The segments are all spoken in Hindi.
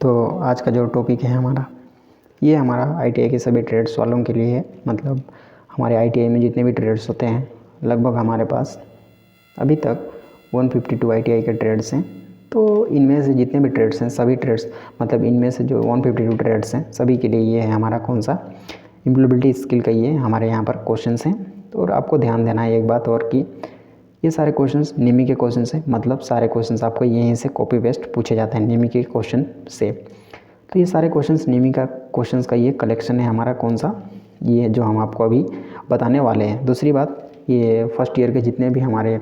तो आज का जो टॉपिक है हमारा, ये हमारा आईटीआई के सभी ट्रेड्स वालों के लिए है। मतलब हमारे आईटीआई में जितने भी ट्रेड्स होते हैं, लगभग हमारे पास अभी तक 152 आईटीआई के ट्रेड्स हैं। तो इनमें से जितने भी ट्रेड्स हैं, सभी ट्रेड्स, मतलब इनमें से जो 152 ट्रेड्स हैं, सभी के लिए ये है हमारा कौन सा एम्प्लॉयबिलिटी स्किल का ये हमारे यहाँ पर क्वेश्चंस हैं। तो और आपको ध्यान देना है एक बात और कि ये सारे क्वेश्चंस निमी के क्वेश्चंस हैं। मतलब सारे क्वेश्चंस आपको यहीं से कॉपी पेस्ट पूछे जाते हैं निमी के क्वेश्चन से। तो ये सारे क्वेश्चंस निमी का क्वेश्चंस का ये कलेक्शन है हमारा कौन सा, ये जो हम आपको अभी बताने वाले हैं। दूसरी बात, ये फर्स्ट ईयर के जितने भी हमारे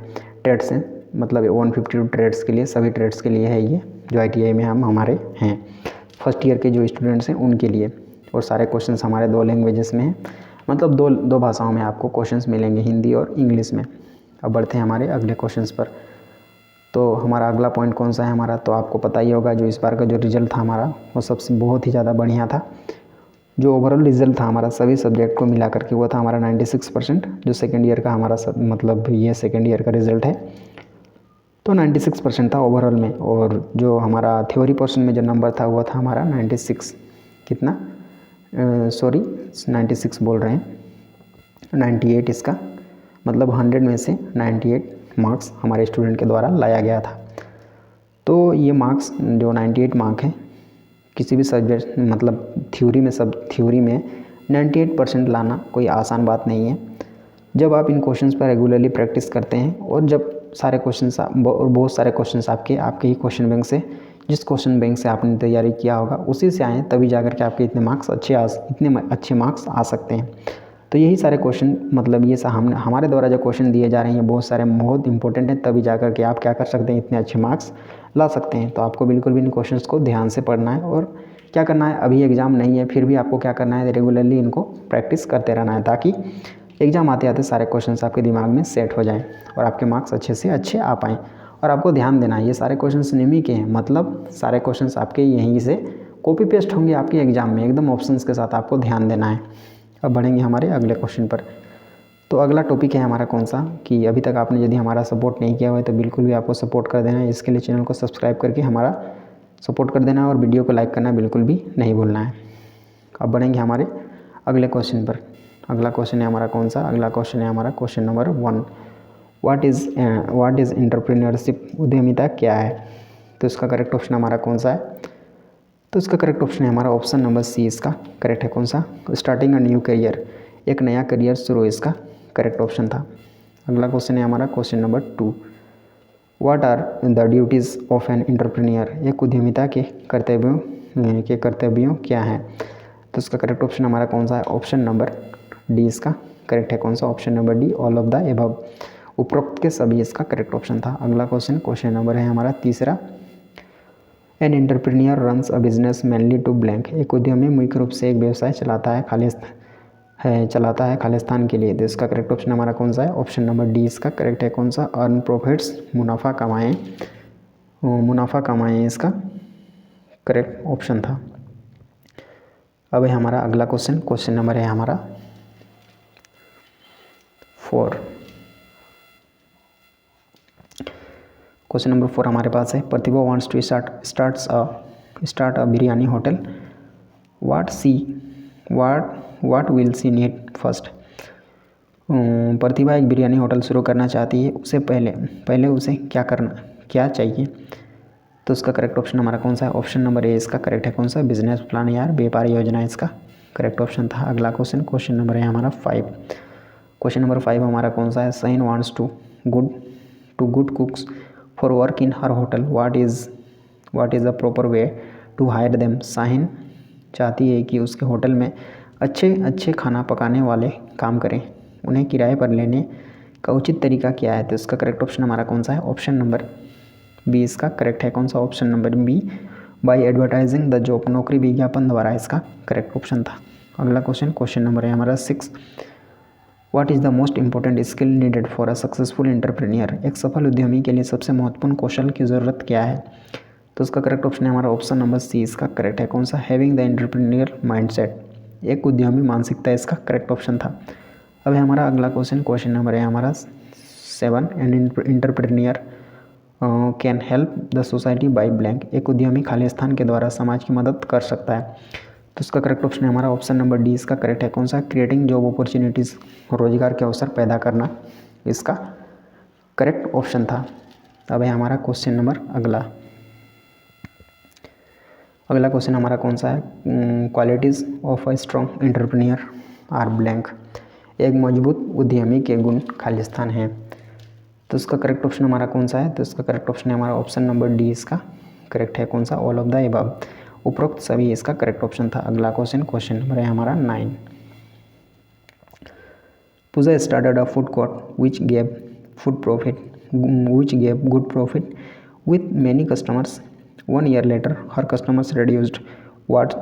ट्रेड्स हैं, मतलब 152 ट्रेड्स के लिए, सभी ट्रेड्स के लिए है ये जो आईटीआई में हम हमारे हैं फर्स्ट ईयर के जो स्टूडेंट्स हैं उनके लिए। और सारे क्वेश्चंस हमारे 2 लैंग्वेजेस में हैं, मतलब दो भाषाओं में आपको क्वेश्चंस मिलेंगे, हिंदी और इंग्लिश में। अब बढ़ते हैं हमारे अगले क्वेश्चंस पर। तो हमारा अगला पॉइंट कौन सा है हमारा, तो आपको पता ही होगा जो इस बार का जो रिज़ल्ट था हमारा वो सबसे बहुत ही ज़्यादा बढ़िया था। जो ओवरऑल रिज़ल्ट था हमारा सभी सब्जेक्ट को मिला करके वो था हमारा 96%। जो सेकेंड ईयर का हमारा मतलब ये सेकेंड ईयर का रिज़ल्ट है तो 96% था ओवरऑल में। और जो हमारा थ्योरी पोर्शन में जो नंबर था वो था हमारा 96, कितना 96 बोल रहे हैं, 98 इसका, मतलब 100 में से 98 मार्क्स हमारे स्टूडेंट के द्वारा लाया गया था। तो ये मार्क्स जो 98 मार्क हैं किसी भी सब्जेक्ट, मतलब थ्योरी में 98% लाना कोई आसान बात नहीं है। जब आप इन क्वेश्चंस पर रेगुलरली प्रैक्टिस करते हैं और जब सारे क्वेश्चंस और बहुत सारे क्वेश्चंस आपके ही क्वेश्चन बैंक से, जिस क्वेश्चन बैंक से आपने तैयारी किया होगा उसी से आए, तभी जाकर के आपके इतने अच्छे मार्क्स आ सकते हैं। तो यही सारे क्वेश्चन, मतलब ये हमारे द्वारा जो क्वेश्चन दिए जा रहे हैं बहुत सारे बहुत इंपॉर्टेंट हैं, तभी जाकर के आप क्या कर सकते हैं, इतने अच्छे मार्क्स ला सकते हैं। तो आपको बिल्कुल भी इन क्वेश्चंस को ध्यान से पढ़ना है और क्या करना है, अभी एग्ज़ाम नहीं है फिर भी आपको क्या करना है, रेगुलरली इनको प्रैक्टिस करते रहना है ताकि एग्ज़ाम आते आते सारे क्वेश्चंस आपके दिमाग में सेट हो जाएँ और आपके मार्क्स अच्छे से अच्छे आ पाएँ। और आपको ध्यान देना है ये सारे क्वेश्चंस निमी के हैं, मतलब सारे क्वेश्चंस आपके यहीं से कॉपी पेस्ट होंगे आपके एग्ज़ाम में, एकदम ऑप्शंस के साथ आपको ध्यान देना है। अब बढ़ेंगे हमारे अगले क्वेश्चन पर। तो अगला टॉपिक है हमारा कौन सा, कि अभी तक आपने यदि हमारा सपोर्ट नहीं किया हुआ है तो बिल्कुल भी आपको सपोर्ट कर देना है। इसके लिए चैनल को सब्सक्राइब करके हमारा सपोर्ट कर देना है और वीडियो को लाइक करना बिल्कुल भी नहीं भूलना है। अब बढ़ेंगे हमारे अगले क्वेश्चन पर। अगला क्वेश्चन है हमारा कौन सा, अगला क्वेश्चन है हमारा question number 1। What is entrepreneurship, उद्यमिता क्या है। तो इसका करेक्ट ऑप्शन हमारा कौन सा है, तो इसका करेक्ट ऑप्शन है हमारा ऑप्शन नंबर सी। इसका करेक्ट है कौन सा, स्टार्टिंग अ न्यू करियर, एक नया करियर शुरू, इसका करेक्ट ऑप्शन था। अगला क्वेश्चन है हमारा question number 2। What are the duties of an entrepreneur, एक उद्यमिता के कर्तव्यों क्या हैं। तो इसका करेक्ट ऑप्शन हमारा कौन सा है, ऑप्शन नंबर डी इसका करेक्ट है कौन सा, option number D, all of the above, उपरोक्त के सभी इसका करेक्ट ऑप्शन था। अगला क्वेश्चन नंबर है हमारा तीसरा। An entrepreneur runs a business mainly to blank, एक उद्यमी मुख्य रूप से एक व्यवसाय चलाता है खालिस्तान के लिए। तो इसका करेक्ट ऑप्शन हमारा कौन सा है, ऑप्शन नंबर डी इसका करेक्ट है कौन सा, अर्न प्रॉफिट्स, मुनाफा कमाएं इसका करेक्ट ऑप्शन था। अब है हमारा अगला क्वेश्चन नंबर है हमारा 4। क्वेश्चन नंबर 4 हमारे पास है, Pratibha wants to start a biryani hotel, what will she need first. Pratibha एक बिरयानी होटल शुरू करना चाहती है, उससे पहले उसे क्या चाहिए। तो इसका करेक्ट ऑप्शन हमारा कौन सा है, ऑप्शन नंबर ए इसका करेक्ट है कौन सा, बिजनेस प्लान या व्यापार योजना, इसका करेक्ट ऑप्शन था। अगला क्वेश्चन नंबर है हमारा 5। क्वेश्चन नंबर 5 हमारा कौन सा है, Shaheen wants to good cooks for work in her hotel, what is the proper way to hire them. Shaheen चाहती है कि उसके होटल में अच्छे खाना पकाने वाले काम करें, उन्हें किराए पर लेने का उचित तरीका क्या है। तो इसका करेक्ट ऑप्शन हमारा कौन सा है, ऑप्शन नंबर बी इसका करेक्ट है कौन सा, option number B, by advertising the job, नौकरी विज्ञापन द्वारा, इसका करेक्ट ऑप्शन था। अगला क्वेश्चन नंबर है हमारा 6। What is the most important skill needed for a successful entrepreneur, एक सफल उद्यमी के लिए सबसे महत्वपूर्ण कौशल की ज़रूरत क्या है। तो उसका करेक्ट ऑप्शन है हमारा ऑप्शन नंबर सी इसका करेक्ट है कौन सा, हैविंग द एंटरप्रेन्योर माइंडसेट, एक उद्यमी मानसिकता, इसका करेक्ट ऑप्शन था। अब है हमारा अगला क्वेश्चन नंबर है हमारा 7। An entrepreneur can help the society bye blank. एक उद्यमी खालिस्तान के द्वारा समाज की मदद कर सकता है। तो इसका करेक्ट ऑप्शन है हमारा ऑप्शन नंबर डी इसका करेक्ट है। कौन सा? क्रिएटिंग जॉब अपॉर्चुनिटीज़, रोजगार के अवसर पैदा करना इसका करेक्ट ऑप्शन था। अब है हमारा क्वेश्चन नंबर अगला क्वेश्चन हमारा कौन सा है? Qualities of a strong entrepreneur are blank. एक मजबूत उद्यमी के गुण खालिस्तान हैं। तो इसका करेक्ट ऑप्शन हमारा कौन सा है? तो इसका करेक्ट ऑप्शन है हमारा ऑप्शन नंबर डी इसका करेक्ट है। कौन सा? ऑल ऑफ द एबव, उपरोक्त सभी इसका करेक्ट ऑप्शन था। अगला क्वेश्चन नंबर है हमारा 9। Pooja started a food court which gave good profit with many customers. 1 year later, her customers reduced. What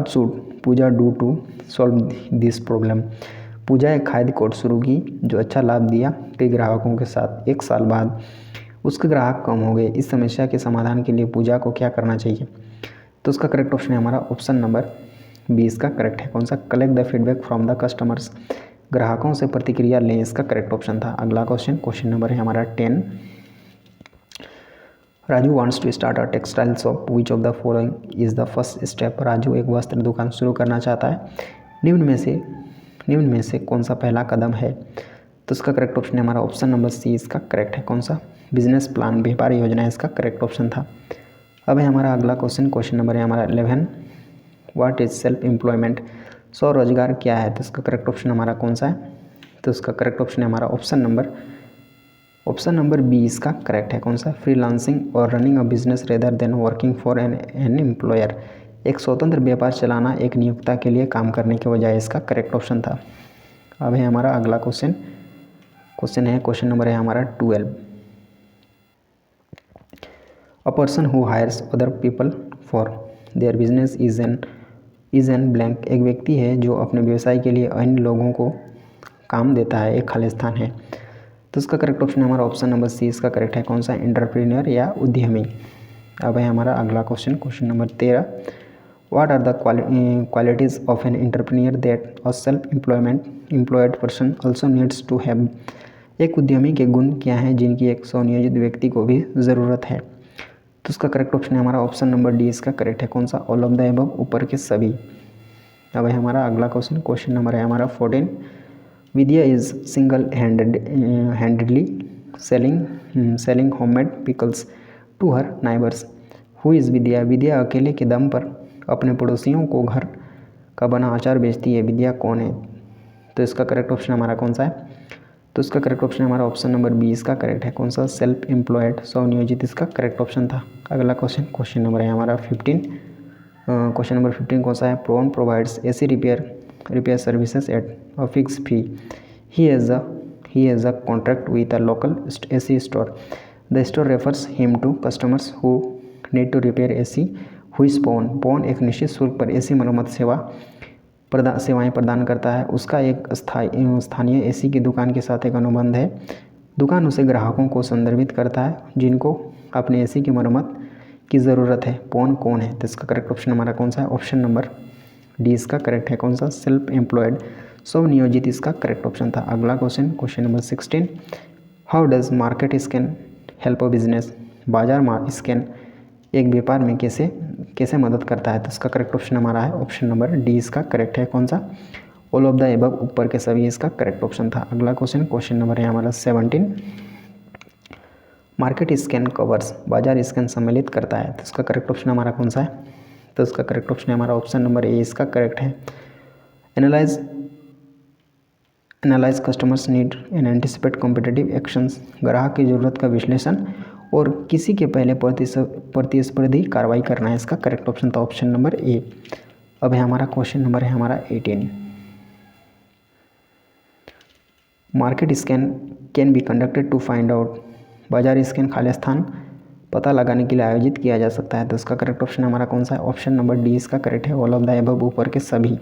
should Pooja do to solve this problem? Pooja एक खाद्य कोर्ट शुरू की जो अच्छा लाभ दिया कई ग्राहकों के साथ। 1 साल बाद उसके ग्राहक कम हो गए। इस समस्या के समाधान के लिए पूजा को क्या करना चाहिए? तो उसका करेक्ट ऑप्शन है हमारा ऑप्शन नंबर 20 का करेक्ट है। कौन सा? Collect the feedback from the customers, ग्राहकों से प्रतिक्रिया लें इसका करेक्ट ऑप्शन था। अगला क्वेश्चन नंबर है हमारा 10। Raju wants to start a textile shop, which of the following is the first step. Raju एक वस्त्र दुकान शुरू करना चाहता है, निम्न में से कौन सा पहला कदम है? तो इसका करेक्ट ऑप्शन है हमारा ऑप्शन नंबर सी इसका करेक्ट है। कौन सा? बिजनेस प्लान, व्यापार योजना इसका करेक्ट ऑप्शन था। अब है हमारा अगला क्वेश्चन नंबर है हमारा 11। व्हाट इज सेल्फ एम्प्लॉयमेंट, स्वरोजगार क्या है? तो इसका करेक्ट ऑप्शन हमारा कौन सा है? तो इसका करेक्ट ऑप्शन है हमारा ऑप्शन नंबर बी इसका करेक्ट है। कौन सा? फ्रीलांसिंग और running a business rather than working for an employer. एक स्वतंत्र व्यापार चलाना एक नियोक्ता के लिए काम करने के बजाय इसका करेक्ट ऑप्शन था। अब है हमारा अगला क्वेश्चन नंबर है हमारा 12। A person who hires other people for their business is an blank. एक व्यक्ति है जो अपने व्यवसाय के लिए अन्य लोगों को काम देता है, एक खालिस्तान है। तो इसका करेक्ट ऑप्शन है हमारा ऑप्शन नंबर सी इसका करेक्ट है। कौन सा? एंटरप्रेन्योर या उद्यमी। अब है हमारा अगला question number 13। What are the qualities of an entrepreneur that a self employed person also needs to have. एक उद्यमी के गुण क्या हैं जिनकी एक स्वनियोजित व्यक्ति को भी ज़रूरत है? तो इसका करेक्ट ऑप्शन है हमारा ऑप्शन नंबर डी इसका करेक्ट है। कौन सा? ऑल ऑफ द एबव, ऊपर के सभी। अब है हमारा अगला क्वेश्चन नंबर है हमारा 14। Vidya is single handedly selling homemade pickles to her neighbours. Who is Vidya? Vidya अकेले के दम पर अपने पड़ोसियों को घर का बना अचार बेचती है। विद्या कौन है? तो इसका करेक्ट ऑप्शन हमारा कौन सा है? तो इसका करेक्ट ऑप्शन हमारा ऑप्शन नंबर बी इसका करेक्ट है। कौन सा? सेल्फ एम्प्लॉयड, स्वनियोजित इसका करेक्ट ऑप्शन था। अगला क्वेश्चन नंबर है हमारा 15। क्वेश्चन नंबर 15 कौन सा है? Pran provides AC repair services at a fixed fee. He has a contract with a local AC store. The store refers him to customers who need to repair AC. Who is Pawn? Pawn एक निश्चित शुल्क पर AC मरम्मत सेवाएं प्रदान करता है। उसका एक स्थानीय AC की दुकान के साथ एक अनुबंध है। दुकान उसे ग्राहकों को संदर्भित करता है जिनको अपने AC की मरम्मत की ज़रूरत है। पॉन कौन है? तो इसका करेक्ट ऑप्शन हमारा कौन सा है? ऑप्शन नंबर डी इसका करेक्ट है। कौन सा? सेल्फ एम्प्लॉयड, स्वनियोजित इसका करेक्ट ऑप्शन था। अगला question number 16। How does market scan help a business. बाजार स्कैन एक व्यापार में कैसे मदद करता है? तो इसका करेक्ट ऑप्शन हमारा है ऑप्शन नंबर डी इसका करेक्ट है। कौन सा? ऑल ऑफ द एबव, ऊपर के सभी इसका करेक्ट ऑप्शन था। अगला क्वेश्चन नंबर है हमारा 17। मार्केट स्कैन कवर्स, बाजार स्कैन सम्मिलित करता है। तो इसका करेक्ट ऑप्शन हमारा कौन सा है? तो इसका करेक्ट ऑप्शन है हमारा ऑप्शन नंबर ए इसका करेक्ट है। Analyse customers need and anticipate competitive actions, ग्राहक की ज़रूरत का विश्लेषण और किसी के पहले प्रतिस्पर्धी कार्रवाई करना है। इसका करेक्ट ऑप्शन था ऑप्शन नंबर ए। अब है हमारा क्वेश्चन नंबर है हमारा 18। Market scan can be conducted to find out. बाजार स्कैन खालिस्तान पता लगाने के लिए आयोजित किया जा सकता है। तो इसका करेक्ट ऑप्शन हमारा कौन सा है? ऑप्शन नंबर डी इसका करेक्ट है। ऑल ऑफ द एबव, ऊपर के सभी।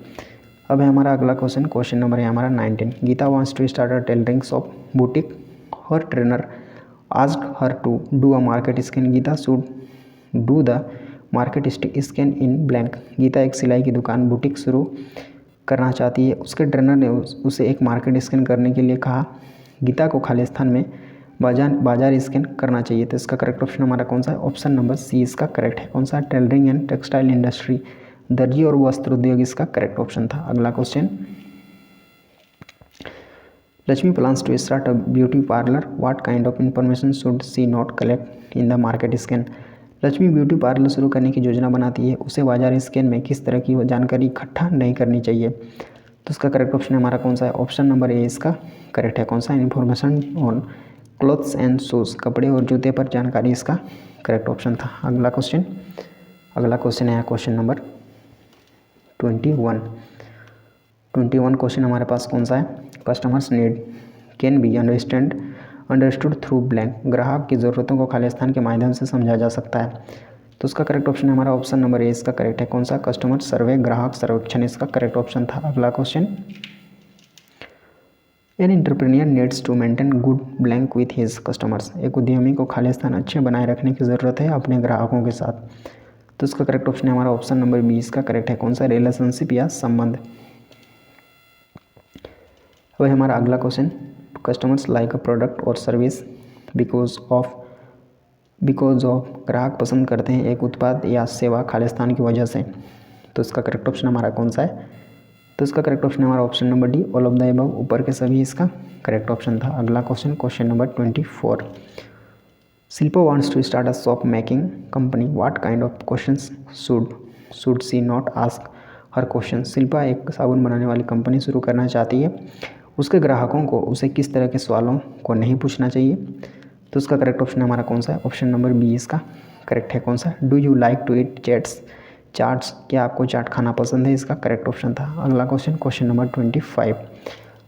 अब है हमारा अगला क्वेश्चन नंबर है हमारा 19। Geeta wants to start a tailoring shop boutique. Her trainer asked her to do a market scan. Geeta should do the market scan in blank. Geeta एक सिलाई की दुकान बुटीक शुरू करना चाहती है। उसके ट्रेनर ने उसे एक मार्केट स्कैन करने के लिए कहा। गीता को खालिस्तान में बाजार स्कैन करना चाहिए। तो इसका करेक्ट ऑप्शन हमारा कौन सा है? ऑप्शन नंबर सी इसका करेक्ट है। कौन सा? टेलरिंग एंड टेक्सटाइल इंडस्ट्री, दर्जी और वस्त्र उद्योग इसका करेक्ट ऑप्शन था। अगला question, Lakshmi plans to start a beauty parlour, what kind of information should she not collect in the market scan. Lakshmi beauty parlour शुरू करने की योजना बनाती है, उसे बाजार स्कैन में किस तरह की जानकारी इकट्ठा नहीं करनी चाहिए। तो इसका करेक्ट ऑप्शन हमारा कौन सा है? ऑप्शन नंबर ए इसका करेक्ट है। कौन सा? Information on clothes and shoes, कपड़े और जूते पर जानकारी इसका करेक्ट ऑप्शन था। अगला क्वेश्चन है क्वेश्चन नंबर 21 क्वेश्चन हमारे पास कौन सा है? Customers need can be understood through blank, ग्राहक की ज़रूरतों को खाली स्थान के माध्यम से समझा जा सकता है। तो उसका करेक्ट ऑप्शन हमारा ऑप्शन नंबर ए इसका करेक्ट है। कौन सा? कस्टमर सर्वे, ग्राहक सर्वेक्षण इसका करेक्ट ऑप्शन था। अगला question, an entrepreneur needs to maintain good blank with his customers, एक उद्यमी को खाली स्थान अच्छे बनाए रखने की ज़रूरत है अपने ग्राहकों के साथ। तो इसका करेक्ट ऑप्शन हमारा ऑप्शन नंबर बी इसका करेक्ट है। कौन सा? रिलेशनशिप या संबंध। वही हमारा अगला क्वेश्चन, कस्टमर्स लाइक अ प्रोडक्ट और सर्विस बिकॉज ऑफ, ग्राहक पसंद करते हैं एक उत्पाद या सेवा खाली स्थान की वजह से। तो इसका करेक्ट ऑप्शन हमारा कौन सा है? तो इसका करेक्ट ऑप्शन हमारा option number D, all of the above, ऊपर के सभी इसका करेक्ट ऑप्शन था। अगला question number 24, Shilpa wants to start a shop making company, what kind of questions should she not ask her question. Shilpa एक साबुन बनाने वाली कंपनी शुरू करना चाहती है, उसके ग्राहकों को उसे किस तरह के सवालों को नहीं पूछना चाहिए। तो उसका करेक्ट ऑप्शन हमारा कौन सा है? ऑप्शन नंबर बी इसका करेक्ट है। कौन सा? Do you like to eat chaats, क्या आपको चाट खाना पसंद है? इसका करेक्ट ऑप्शन था। अगला question number 25,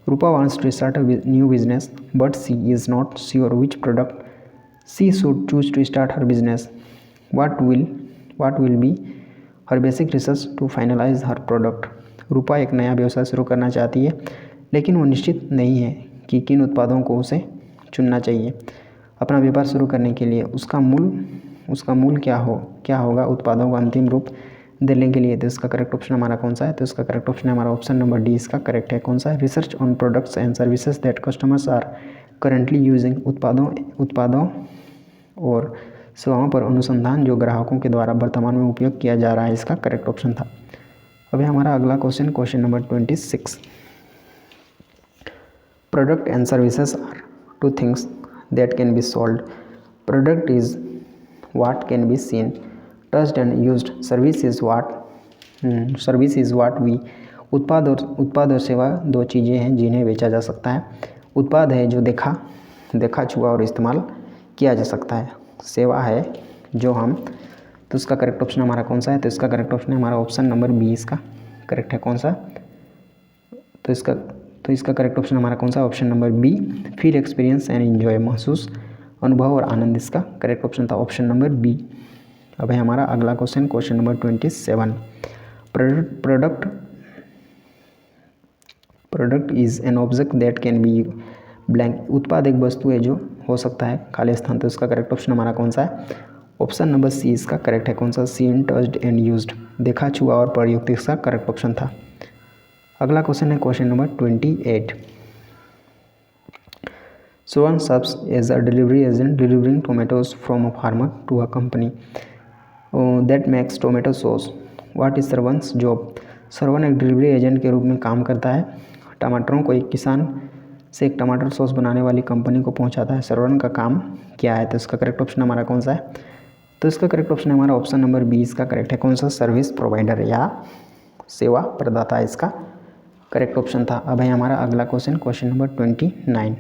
Rupa wants to start a new business but she is not sure which product she should choose to start her business, what will be her basic research to finalise her product. Rupa एक नया व्यवसाय शुरू करना चाहती है, लेकिन वो निश्चित नहीं है कि किन उत्पादों को उसे चुनना चाहिए अपना व्यापार शुरू करने के लिए। उसका मूल क्या होगा उत्पादों का अंतिम रूप देने के लिए। तो इसका करेक्ट ऑप्शन हमारा कौन सा है? तो इसका करेक्ट ऑप्शन हमारा ऑप्शन नंबर डी इसका करेक्ट है। कौन सा? Research on products and services that customers are currently using, उत्पादों और सेवाओं पर अनुसंधान जो ग्राहकों के द्वारा वर्तमान में उपयोग किया जा रहा है, इसका करेक्ट ऑप्शन था। अभी हमारा अगला question number 26, product and services are two things that can be sold, product is what can be seen, touched and used, service is what we, उत्पाद और सेवा दो चीज़ें हैं जिन्हें बेचा जा सकता है। उत्पाद है जो देखा छुआ और इस्तेमाल किया जा सकता है, सेवा है जो हम। तो इसका करेक्ट ऑप्शन हमारा कौन सा है? तो इसका करेक्ट ऑप्शन हमारा ऑप्शन नंबर बी इसका करेक्ट है। कौन सा? तो इसका करेक्ट ऑप्शन हमारा कौन सा? Option number B, feel, experience and enjoy, महसूस, अनुभव और आनंद, इसका करेक्ट ऑप्शन था ऑप्शन नंबर बी। अब है हमारा अगला question number 27, product is an object that can be blank, उत्पाद एक वस्तु है जो हो सकता है खाली स्थान। तो इसका करेक्ट ऑप्शन हमारा कौन सा है? ऑप्शन नंबर सी इसका करेक्ट है। कौन सा? सीन, टच्ड एंड यूज्ड, देखा छुआ और प्रयुक्त, इसका करेक्ट ऑप्शन था। अगला क्वेश्चन है question number 28, Shravan serves as a delivery agent delivering tomatoes from a farmer to a company that makes tomato sauce. What is Shravan's job? श्रवण एक डिलीवरी एजेंट के रूप में काम करता है, टमाटरों को एक किसान से एक टमाटर सॉस बनाने वाली कंपनी को पहुंचाता है। श्रवण का काम क्या है? तो इसका करेक्ट ऑप्शन हमारा कौन सा है? तो इसका करेक्ट ऑप्शन हमारा ऑप्शन नंबर बी इसका करेक्ट है। कौन सा? सर्विस प्रोवाइडर या सेवा प्रदाता, इसका करेक्ट ऑप्शन था। अब है हमारा अगला question number 29,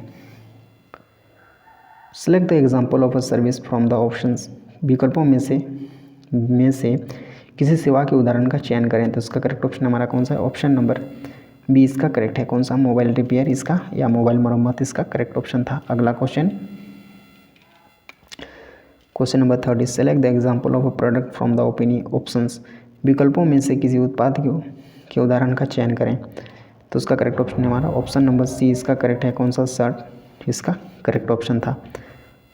select the example of a service from the options, विकल्पों में से किसी सेवा के उदाहरण का चयन करें। तो इसका करेक्ट ऑप्शन हमारा कौन सा है? ऑप्शन नंबर बी इसका करेक्ट है। कौन सा? मोबाइल रिपेयर, इसका या मोबाइल मरम्मत, इसका करेक्ट ऑप्शन था। अगला question number 30, select the example of a product from the options, विकल्पों में से किसी उत्पाद के उदाहरण का चयन करें। तो उसका करेक्ट ऑप्शन हमारा ऑप्शन नंबर सी इसका करेक्ट है। कौन सा? शर्ट, इसका करेक्ट ऑप्शन था।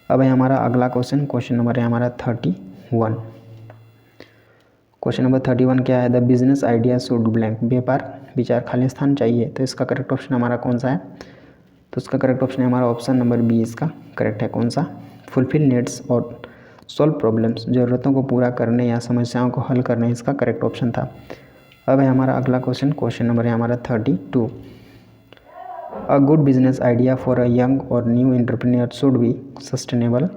अब है हमारा अगला क्वेश्चन नंबर है हमारा 31। क्वेश्चन नंबर 31 क्या है? The business idea should blank, व्यापार विचार खाली स्थान चाहिए। तो इसका करेक्ट ऑप्शन हमारा कौन सा है? तो इसका करेक्ट ऑप्शन है हमारा ऑप्शन नंबर बी इसका करेक्ट है। कौन सा? फुलफिल नीड्स और सॉल्व प्रॉब्लम्स, ज़रूरतों को पूरा करने या समस्याओं को हल करने, इसका करेक्ट ऑप्शन था। अब है हमारा अगला क्वेश्चन नंबर है हमारा 32। A good business idea for a young or new entrepreneur should be sustainable.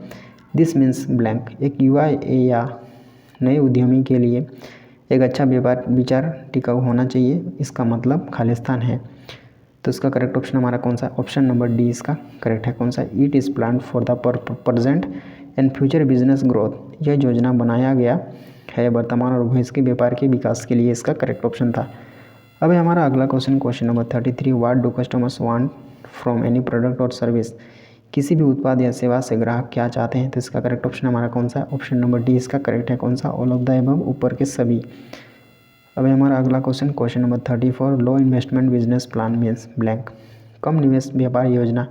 This means blank. एक युवा या नए उद्यमी के लिए एक अच्छा व्यापार विचार टिकाऊ होना चाहिए, इसका मतलब खालिस्तान है। तो इसका करेक्ट ऑप्शन हमारा कौन सा? ऑप्शन नंबर डी इसका करेक्ट है। कौन सा? It is plan for the present and future business growth. यह योजना बनाया गया है वर्तमान और भविष्य के व्यापार के विकास के लिए, इसका करेक्ट ऑप्शन था। अब है हमारा अगला question number 33। What do customers want from any product और सर्विस। किसी भी उत्पाद या सेवा से ग्राहक क्या चाहते हैं? तो इसका करेक्ट ऑप्शन हमारा कौन सा? ऑप्शन नंबर डी इसका करेक्ट है। कौन सा? ऑल ऑफ द अबव, ऊपर के सभी। अब है हमारा अगला question number 34। Low investment business plan means blank. कम निवेश व्यापार योजना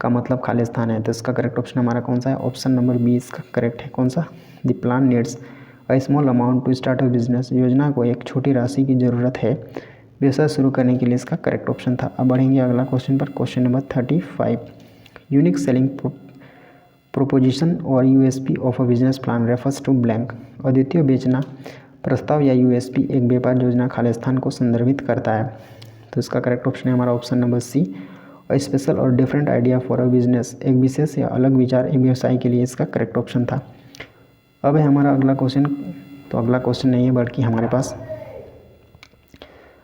का मतलब खालिस्तान है। तो इसका करेक्ट ऑप्शन हमारा कौन सा है? ऑप्शन नंबर बी इसका करेक्ट है। कौन सा? The plan needs a small amount to start a business. योजना को एक छोटी राशि की ज़रूरत है व्यवसाय शुरू करने के लिए, इसका करेक्ट ऑप्शन था। अब बढ़ेंगे अगला क्वेश्चन पर। Question number 35। Unique selling proposition or USP of a business plan refers to blank. अद्वितीय बेचना प्रस्ताव या यूएसपी एक व्यापार योजना खालिस्तान को संदर्भित करता है। तो इसका करेक्ट ऑप्शन है हमारा option number C a special or different idea for a business. एक विशेष या अलग विचार एक व्यवसाय के लिए, इसका करेक्ट ऑप्शन था। अब है हमारा अगला क्वेश्चन। तो अगला क्वेश्चन नहीं है बल्कि हमारे पास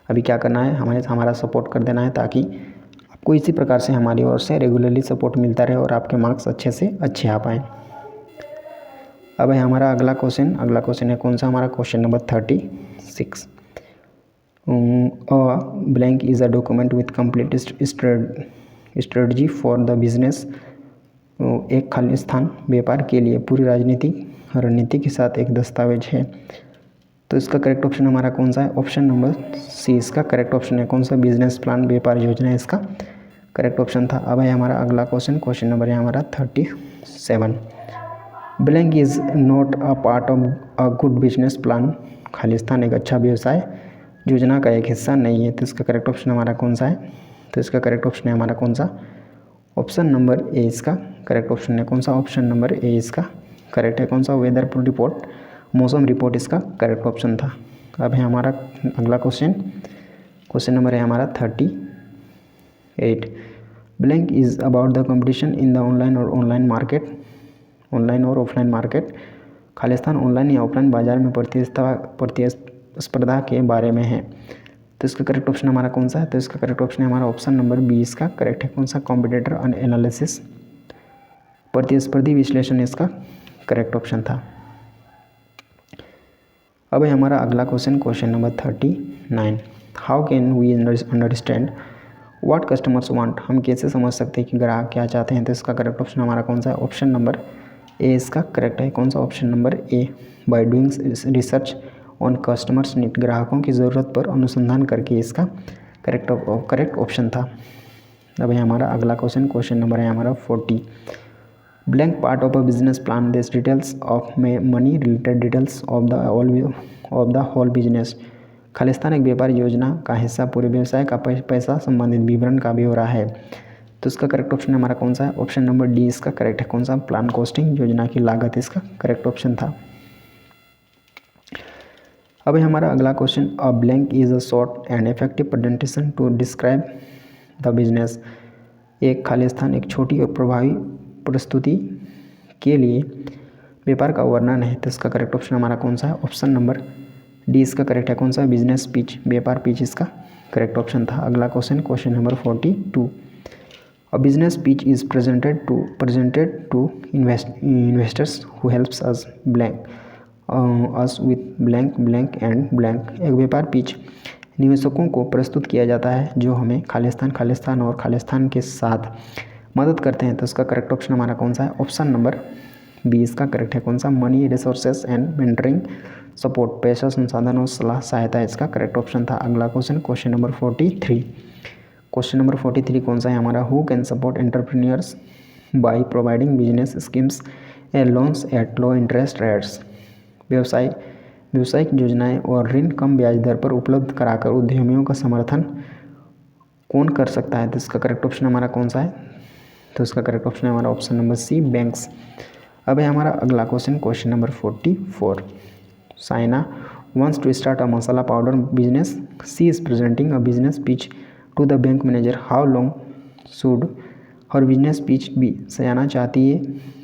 अभी क्या करना है, हमारा सपोर्ट कर देना है, ताकि आपको इसी प्रकार से हमारी ओर से रेगुलरली सपोर्ट मिलता रहे और आपके मार्क्स अच्छे से अच्छे आ पाएँ। अब है हमारा अगला क्वेश्चन है कौन सा? हमारा question number 36। Blank is a document with complete strategy for the business. एक खालिस्तान व्यापार के लिए पूरी राजनीतिक रणनीति के साथ एक दस्तावेज है। तो इसका करेक्ट ऑप्शन हमारा कौन सा है? ऑप्शन नंबर सी इसका करेक्ट ऑप्शन है। कौन सा? बिजनेस प्लान व्यापार योजना, इसका करेक्ट ऑप्शन था। अब है हमारा अगला क्वेश्चन नंबर है हमारा 37। Blank is not a part of a good business plan. Khalistan एक अच्छा व्यवसाय योजना का एक हिस्सा नहीं है। तो इसका करेक्ट ऑप्शन हमारा कौन सा है? तो इसका करेक्ट ऑप्शन है हमारा कौन सा? ऑप्शन नंबर ए इसका करेक्ट ऑप्शन है। कौन सा? ऑप्शन नंबर ए इसका करेक्ट है। कौन सा? वेदर रिपोर्ट, मौसम रिपोर्ट, इसका करेक्ट ऑप्शन था। अब है हमारा अगला क्वेश्चन नंबर है हमारा 38। Blank is about the competition in the online और ऑफलाइन मार्केट। खालिस्तान ऑनलाइन या ऑफलाइन बाजार में प्रतिस्पर्धा के बारे में है। तो इसका करेक्ट ऑप्शन हमारा कौन सा है? तो इसका करेक्ट ऑप्शन है हमारा ऑप्शन नंबर बी इसका करेक्ट है। कौन सा? कॉम्पिटिटर एनालिसिस, प्रतिस्पर्धी विश्लेषण, इसका करेक्ट ऑप्शन था। अब है हमारा अगला question number 39। How can we understand what customers want. हम कैसे समझ सकते हैं कि ग्राहक क्या चाहते हैं? तो इसका करेक्ट ऑप्शन हमारा कौन सा है? ऑप्शन नंबर ए इसका करेक्ट है। कौन सा? Option number A. By doing research on customers need, ग्राहकों की ज़रूरत पर अनुसंधान करके, इसका करेक्ट ऑप्शन था। अब है हमारा अगला क्वेश्चन नंबर है हमारा 40। Blank part of a business plan this details of money related details of the whole business. खालिस्तान एक व्यापार योजना का हिस्सा पूरे व्यवसाय का पैसा संबंधित विवरण का ब्यौरा है। तो इसका करेक्ट ऑप्शन हमारा कौन सा है? ऑप्शन नंबर डी इसका करेक्ट है। कौन सा? प्लान कॉस्टिंग, योजना की लागत, इसका करेक्ट ऑप्शन था। अब है हमारा अगला question. A blank is a short and effective presentation to describe the business. एक खालिस्तान एक छोटी और प्रभावी प्रस्तुति के लिए व्यापार का वर्णन है। तो इसका करेक्ट ऑप्शन हमारा कौन सा है? ऑप्शन नंबर डी इसका करेक्ट है। कौन सा? बिजनेस पिच, व्यापार पिच, इसका करेक्ट ऑप्शन था। अगला question number 42। A business pitch is presented to investors who helps us with blank and blank। एक व्यापार पिच निवेशकों को प्रस्तुत किया जाता है जो हमें खालिस्तान और खालिस्तान के साथ मदद करते हैं। तो उसका करेक्ट ऑप्शन हमारा कौन सा है? ऑप्शन नंबर बी इसका करेक्ट है। कौन सा? Money resources and mentoring support, पैसा संसाधन और सलाह सहायता, इसका करेक्ट ऑप्शन था। अगला क्वेश्चन नंबर 43। क्वेश्चन नंबर 43 कौन सा है हमारा? Who can support entrepreneurs by providing business schemes and loans at low interest rates. व्यावसायिक योजनाएं और ऋण कम ब्याज दर पर उपलब्ध कराकर उद्यमियों का समर्थन कौन कर सकता है, तो इसका करेक्ट ऑप्शन हमारा कौन सा है, तो इसका करेक्ट ऑप्शन है हमारा ऑप्शन नंबर सी, बैंक्स। अब है हमारा अगला question, question number 44। Saina wants to start a masala powder business. She is presenting a business pitch to the bank manager. How long should her business pitch be? सयाना चाहती है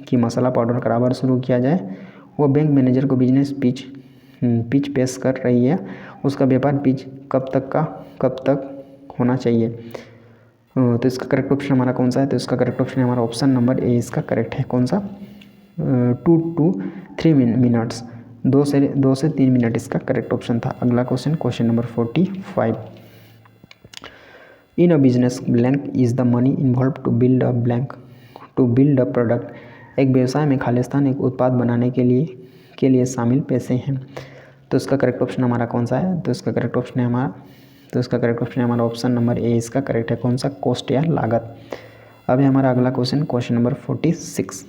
कि मसाला पाउडर कारोबार शुरू किया जाए। वो बैंक मैनेजर को बिजनेस पिच पेश कर रही है। उसका व्यापार पिच कब तक होना चाहिए। तो इसका करेक्ट ऑप्शन हमारा कौन सा है, तो इसका करेक्ट ऑप्शन है हमारा ऑप्शन नंबर ए, इसका करेक्ट है कौन सा, 2 to 3 मिनट्स, 2 से 3 मिनट इसका करेक्ट ऑप्शन था। अगला question, question number 45। In a business blank is the money involve to build a product. एक व्यवसाय में खालिस्तान एक उत्पाद बनाने के लिए शामिल पैसे हैं। तो इसका करेक्ट ऑप्शन हमारा कौन सा है, तो इसका करेक्ट ऑप्शन है हमारा ऑप्शन नंबर ए, इसका करेक्ट है कौन सा, कॉस्ट या लागत। अब है हमारा अगला question, question number 46।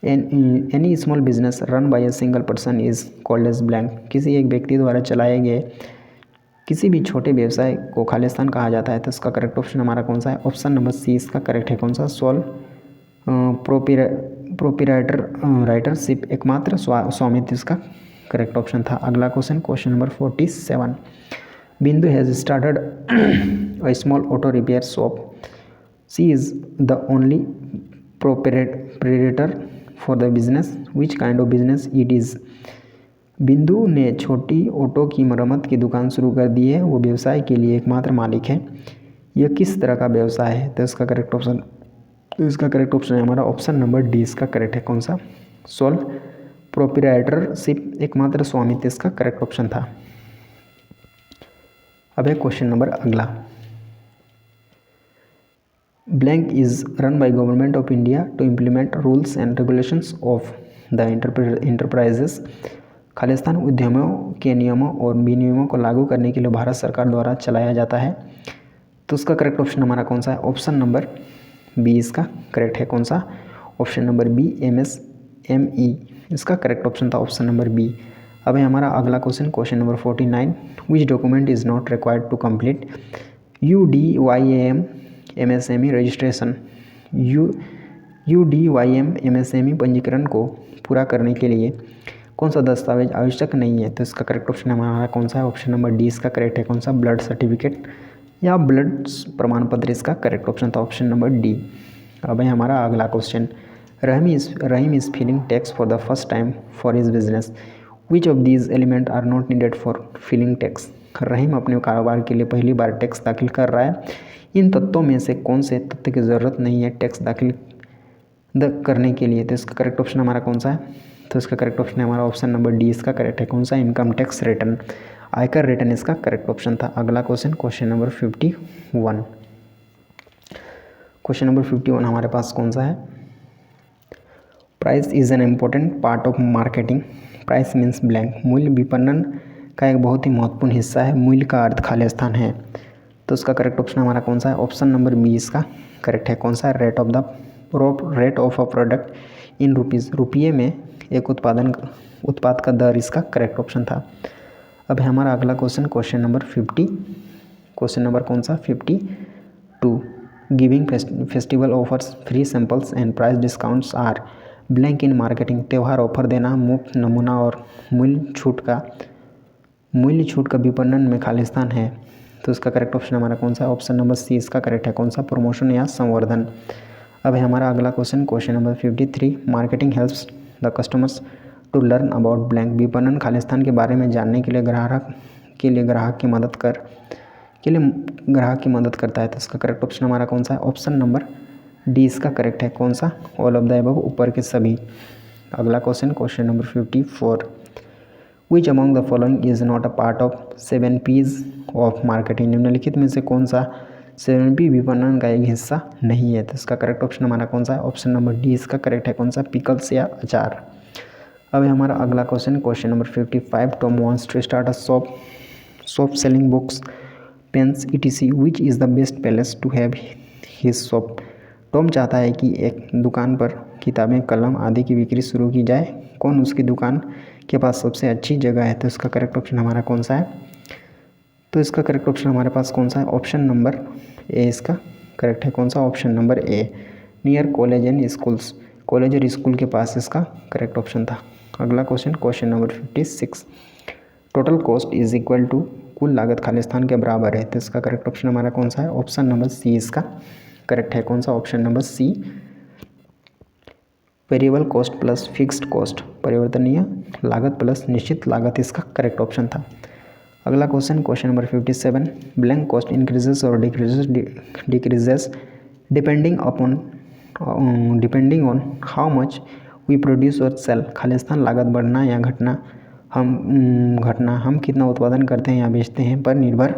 Any small business run by a single person is called as blank. किसी एक व्यक्ति द्वारा चलाए गए किसी भी छोटे व्यवसाय को खालिस्तान कहा जाता है। तो इसका करेक्ट ऑप्शन हमारा कौन सा है, ऑप्शन नंबर सी, इसका करेक्ट है कौन सा, सोल प्रोप्राइटरशिप, एकमात्र स्वामित्व, इसका करेक्ट ऑप्शन था। अगला क्वेश्चन, क्वेश्चन नंबर 47। बिंदु has started a small auto repair shop. She is the only proprietor for the business. Which kind of business it is. बिंदु ने छोटी ऑटो की मरम्मत की दुकान शुरू कर दी है। वो व्यवसाय के लिए एकमात्र मालिक है। यह किस तरह का व्यवसाय है, तो इसका करेक्ट ऑप्शन है हमारा ऑप्शन नंबर डी, इसका करेक्ट है कौन सा, सोल प्रोप्राइटरशिप, एकमात्र स्वामित्व, इसका करेक्ट ऑप्शन था। अब है क्वेश्चन नंबर अगला। Blank is run by government of India to implement rules and regulations of the enterprises. खालिस्तान उद्यमों के नियमों और विनियमों को लागू करने के लिए भारत सरकार द्वारा चलाया जाता है। तो उसका करेक्ट ऑप्शन हमारा कौन सा है, ऑप्शन नंबर बी, इसका करेक्ट है कौन सा, ऑप्शन नंबर बी, MSME, इसका करेक्ट ऑप्शन था ऑप्शन नंबर बी। अब है हमारा अगला question, question number 49। Which document is not required to complete UDYAM MSME registration. UDYAM MSME पंजीकरण को पूरा करने के लिए कौन सा दस्तावेज आवश्यक नहीं है। तो इसका करेक्ट ऑप्शन हमारा कौन सा है, ऑप्शन नंबर डी, इसका करेक्ट है कौन सा, ब्लड सर्टिफिकेट या ब्लड प्रमाण पत्र, इसका करेक्ट ऑप्शन था ऑप्शन नंबर डी। अब है हमारा अगला question. Rahim is filling tax for the first time for his business. Which of these element are not needed for filling tax. Rahim अपने कारोबार के लिए पहली बार टैक्स दाखिल कर रहा है। इन तत्वों में से कौन से तथ्य की ज़रूरत नहीं है टैक्स दाखिल करने के लिए। तो इसका करेक्ट ऑप्शन हमारा कौन सा है, तो इसका करेक्ट ऑप्शन है हमारा ऑप्शन नंबर डी, इसका करेक्ट है कौन सा, इनकम टैक्स रिटर्न, आयकर रिटर्न, इसका करेक्ट ऑप्शन था। अगला question, question number 51। Question number 51 हमारे पास कौन सा है, price is an important part of marketing. Price means blank. मूल्य विपणन का एक बहुत ही महत्वपूर्ण हिस्सा है। मूल्य का अर्थ खालिस्तान है। तो उसका करेक्ट ऑप्शन हमारा कौन सा है, ऑप्शन नंबर बी, इसका करेक्ट है कौन सा, rate of a product in rupees. रुपये में एक उत्पाद का दर, इसका करेक्ट ऑप्शन था। अब है हमारा अगला question, question number 50। Question number कौन सा, 52। Giving festival offers, free samples and price discounts are blank in marketing. त्यौहार ऑफर देना, मुफ्त नमूना और मूल्य छूट का विपणन में खालिस्तान है। तो इसका करेक्ट ऑप्शन हमारा कौन सा, ऑप्शन नंबर सी, इसका करेक्ट है कौन सा, प्रमोशन या संवर्धन। अब है हमारा अगला question, question number 53। Marketing helps the customers to learn about blank. विपणन खालिस्तान के बारे में जानने के लिए ग्राहक की मदद करता है। तो इसका करेक्ट ऑप्शन हमारा कौन सा है, ऑप्शन नंबर डी, इसका करेक्ट है कौन सा, ऑल ऑफ द अबव, ऊपर के सभी। अगला question, question number 54। Which among the following is not a part of 7 P's of marketing. निम्नलिखित में से कौन सा 7P विपणन का एक हिस्सा नहीं है। तो इसका करेक्ट ऑप्शन हमारा कौन सा है, ऑप्शन नंबर डी, इसका करेक्ट है कौन सा, पिकल्स या अचार। अब हमारा अगला question, question number 55। Tom wants to start a shop selling books, pens etc. Which is the best place to have his shop. Tom चाहता है कि एक दुकान पर किताबें, कलम आदि की बिक्री शुरू की जाए। कौन उसकी दुकान के पास सबसे अच्छी जगह है। तो इसका करेक्ट ऑप्शन हमारा कौन सा है, तो इसका करेक्ट ऑप्शन हमारे पास कौन सा है? ऑप्शन नंबर ए इसका करेक्ट है। कौन सा? Option number A, near college and schools, college और स्कूल के पास इसका करेक्ट ऑप्शन था। अगला question, question number 56, total cost is equal to, कुल लागत खालिस्तान के बराबर है। तो इसका करेक्ट ऑप्शन हमारा कौन सा है? ऑप्शन नंबर सी इसका करेक्ट है। कौन सा? Option number C, variable cost plus fixed cost, परिवर्तनीय लागत प्लस निश्चित लागत इसका करेक्ट ऑप्शन था। अगला question, question number 57, blank cost increases or decreases depending on how much we produce or sell. खालिस्तान लागत बढ़ना या घटना हम कितना उत्पादन करते हैं या बेचते हैं पर निर्भर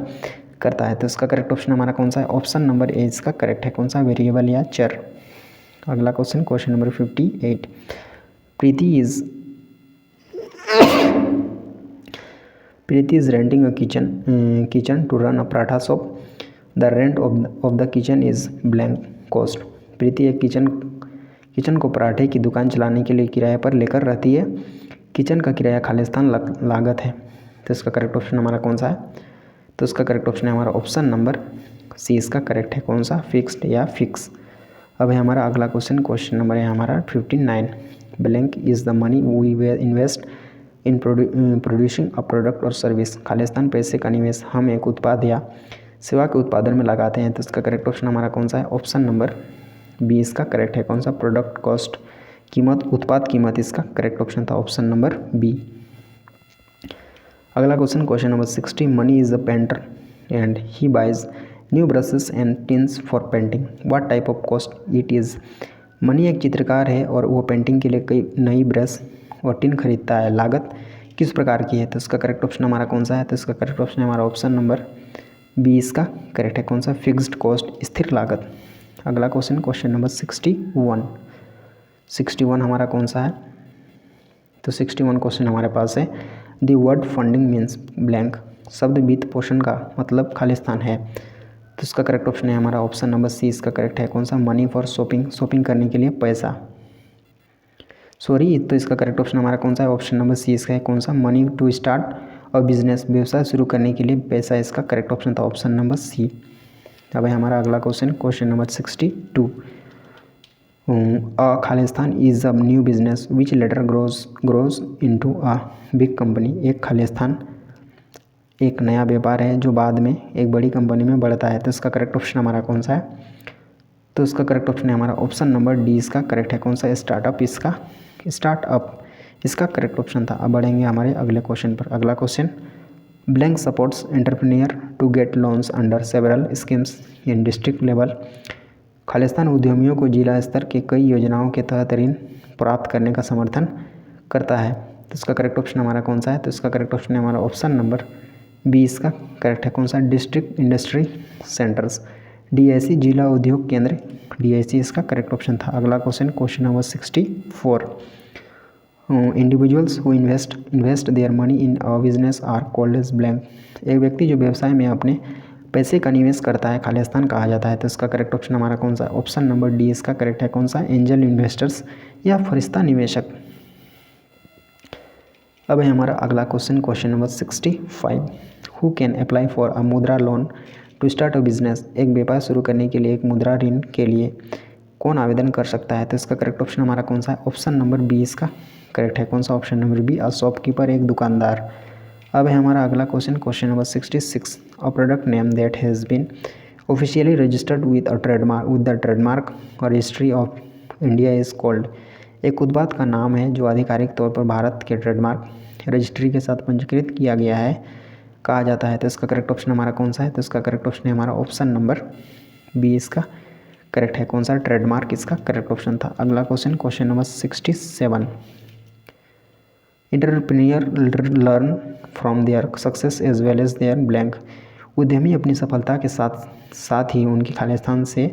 करता है। तो इसका करेक्ट ऑप्शन हमारा कौन सा है? ऑप्शन नंबर ए इसका करेक्ट है। कौन सा? वेरिएबल या चर। अगला question, question number 58, Preeti is renting a kitchen to run a paratha shop, the rent of the kitchen is blank cost. Preeti एक किचन को पराठे की दुकान चलाने के लिए किराए पर लेकर रहती है। किचन का किराया खालिस्तान लागत है। तो इसका करेक्ट ऑप्शन हमारा कौन सा है? तो इसका करेक्ट ऑप्शन है हमारा ऑप्शन नंबर सी इसका करेक्ट है। कौन सा? फिक्स्ड या फिक्स। अब है हमारा अगला क्वेश्चन, क्वेश्चन नंबर है हमारा 59, blank is the money we invest in producing a product और सर्विस। खालिस्तान पैसे का निवेश हम एक उत्पाद या सेवा के उत्पादन में लगाते हैं। तो इसका करेक्ट ऑप्शन हमारा कौन सा है? ऑप्शन नंबर बी इसका करेक्ट है। कौन सा? प्रोडक्ट कॉस्ट, कीमत, उत्पाद कीमत इसका करेक्ट ऑप्शन था। Option number B. अगला question, question number 60, Mani is a painter and he buys new brushes and tins for painting, what type of cost it is. Mani एक चित्रकार है और वो पेंटिंग के लिए कई नई ब्रश और टिन खरीदता है, लागत किस प्रकार की है। तो इसका करेक्ट ऑप्शन हमारा कौन सा है? तो इसका करेक्ट ऑप्शन हमारा ऑप्शन नंबर बी इसका करेक्ट है। कौन सा? फिक्स्ड कॉस्ट, स्थिर लागत। अगला क्वेश्चन, क्वेश्चन नंबर 61 हमारा कौन सा है? तो 61 क्वेश्चन हमारे पास है, the word funding means blank, शब्द वित्त पोषण का मतलब खालिस्तान है। तो इसका करेक्ट ऑप्शन है हमारा ऑप्शन नंबर सी इसका करेक्ट है। कौन सा? मनी फॉर शॉपिंग करने के लिए पैसा, सॉरी। तो इसका करेक्ट ऑप्शन हमारा कौन सा है? ऑप्शन नंबर सी इसका है। कौन सा? मनी टू स्टार्ट और बिजनेस, व्यवसाय शुरू करने के लिए पैसा इसका करेक्ट ऑप्शन था। Option number C. अब है हमारा अगला क्वेश्चन, क्वेश्चन नंबर 62, खालिस्तान is a new business which later grows into a big company. एक खालिस्तान एक नया व्यापार है जो बाद में एक बड़ी कंपनी में बढ़ता है। तो इसका करेक्ट ऑप्शन हमारा कौन सा है? तो इसका करेक्ट ऑप्शन है हमारा ऑप्शन नंबर डी इसका करेक्ट है। कौन सा? स्टार्टअप इसका करेक्ट ऑप्शन था। अब बढ़ेंगे हमारे अगले क्वेश्चन पर। अगला question, blank supports entrepreneur to get loans under several schemes in district level. खालिस्तान उद्यमियों को जिला स्तर के कई योजनाओं के तहत ऋण प्राप्त करने का समर्थन करता है। तो इसका करेक्ट ऑप्शन हमारा कौन सा है? तो इसका करेक्ट ऑप्शन है हमारा ऑप्शन नंबर बी इसका करेक्ट है। कौन सा? डिस्ट्रिक्ट इंडस्ट्री सेंटर्स, DIC जिला उद्योग केंद्र, DIC इसका करेक्ट ऑप्शन था। अगला question, question number 64, individuals who invest their money in a business are called as blank. एक व्यक्ति जो व्यवसाय में अपने पैसे का निवेश करता है खालिस्तान कहा जाता है। तो इसका करेक्ट ऑप्शन हमारा कौन सा? ऑप्शन नंबर डी इसका करेक्ट है। कौन सा? एंजल इन्वेस्टर्स या फरिश्ता निवेशक। अब है हमारा अगला question, question number 65, who can apply for a Mudra loan to start a business. एक व्यापार शुरू करने के लिए एक मुद्रा ऋण के लिए कौन आवेदन कर सकता है। तो इसका करेक्ट ऑप्शन हमारा कौन सा है? ऑप्शन नंबर बी इसका करेक्ट है। कौन सा? Option number B, a shopkeeper, एक दुकानदार। अब है हमारा अगला question, question number 66, a product name that has been officially registered with the trademark registry of India is called. एक उत्पाद का नाम है जो आधिकारिक तौर पर भारत के ट्रेडमार्क रजिस्ट्री के साथ पंजीकृत किया गया है, कहा जाता है। तो इसका करेक्ट ऑप्शन हमारा कौन सा है? तो इसका करेक्ट ऑप्शन है हमारा ऑप्शन नंबर बी इसका करेक्ट है। कौन सा? ट्रेडमार्क इसका करेक्ट ऑप्शन था। अगला question, question number 67, entrepreneur learn from their success as well as their blank. उद्यमी अपनी सफलता के साथ साथ ही उनकी खालिस्तान से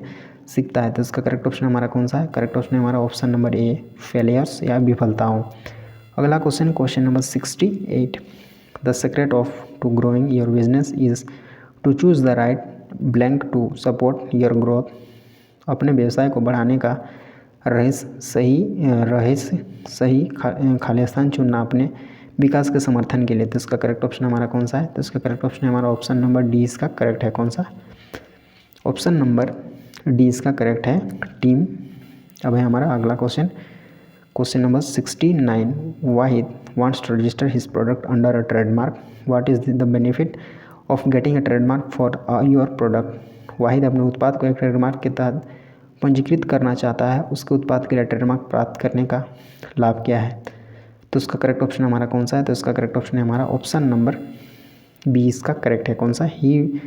सीखता है। तो इसका करेक्ट ऑप्शन हमारा कौन सा है? करेक्ट ऑप्शन है हमारा ऑप्शन नंबर ए, फेलियर्स या विफलताओं। अगला question, question number 68, the secret of to growing your business is to choose the right blank to support your growth. अपने व्यवसाय को बढ़ाने का रहस्य सही खालिस्तान चुनना अपने विकास के समर्थन के लिए। तो इसका करेक्ट ऑप्शन हमारा कौन सा है? तो इसका करेक्ट ऑप्शन हमारा ऑप्शन नंबर डी इसका करेक्ट है। कौन सा? ऑप्शन नंबर डी इसका करेक्ट है, टीम। अब है हमारा अगला question, question number 69। Wahid wants to register his product under a trademark. What is the benefit of getting a trademark for your product? वाहिद अपने उत्पाद को एक ट्रेडमार्क के तहत पंजीकृत करना चाहता है, उसके उत्पाद के लिए ट्रेडमार्क प्राप्त करने का लाभ क्या है? तो उसका करेक्ट ऑप्शन हमारा कौन सा है? तो इसका करेक्ट ऑप्शन है हमारा ऑप्शन नंबर बी इसका करेक्ट है। कौन सा? He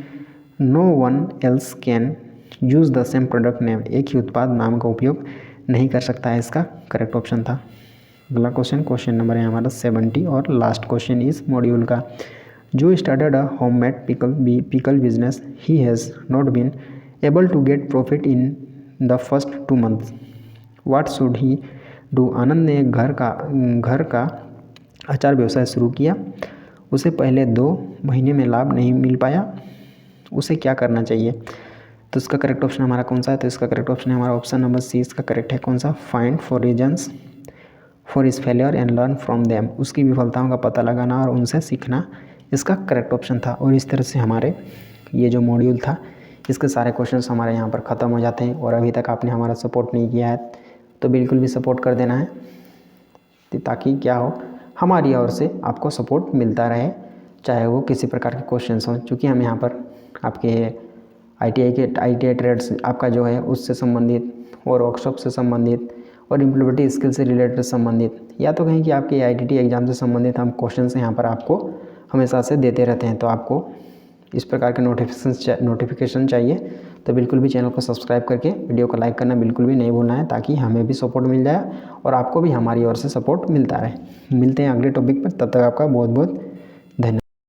no one else can use the same product name. एक ही उत्पाद नाम का उपयोग नहीं कर सकता है, इसका करेक्ट ऑप्शन था। अगला क्वेश्चन, क्वेश्चन नंबर है हमारा 70 और लास्ट क्वेश्चन इस मॉड्यूल का। जो started a homemade pickle business, he has not been able to get profit in the first 2 months. What should he do? Anand ने एक घर का अचार व्यवसाय शुरू किया, उसे पहले 2 महीने में लाभ नहीं मिल पाया, उसे क्या करना चाहिए? तो इसका करेक्ट ऑप्शन हमारा कौन सा है? तो इसका करेक्ट ऑप्शन है हमारा ऑप्शन नंबर सी इसका करेक्ट है। कौन सा? फाइंड फॉर रीजन्स फॉर इस failure and learn from them. उसकी विफलताओं का पता लगाना और उनसे सीखना, इसका करेक्ट ऑप्शन था। और इस तरह से हमारे ये जो मॉड्यूल था इसके सारे क्वेश्चंस हमारे यहाँ पर ख़त्म हो जाते हैं। और अभी तक आपने हमारा सपोर्ट नहीं किया है तो बिल्कुल भी सपोर्ट कर देना है, ताकि क्या हो, हमारी ओर से आपको सपोर्ट मिलता रहे, चाहे वो किसी प्रकार के क्वेश्चंस हों। चूँकि हम यहाँ पर आपके ITI ट्रेड्स आपका जो है उससे संबंधित और वर्कशॉप से संबंधित और इम्प्लॉयबिलिटी स्किल से रिलेटेड संबंधित, या तो कहीं कि आपके ITT एग्ज़ाम से संबंधित हम क्वेश्चंस यहाँ पर आपको हमेशा से देते रहते हैं। तो आपको इस प्रकार के नोटिफिकेशन चाहिए तो बिल्कुल भी चैनल को सब्सक्राइब करके वीडियो को लाइक करना बिल्कुल भी नहीं भूलना है, ताकि हमें भी सपोर्ट मिल जाए और आपको भी हमारी ओर से सपोर्ट मिलता रहे। मिलते हैं अगले टॉपिक पर, तब तक आपका बहुत बहुत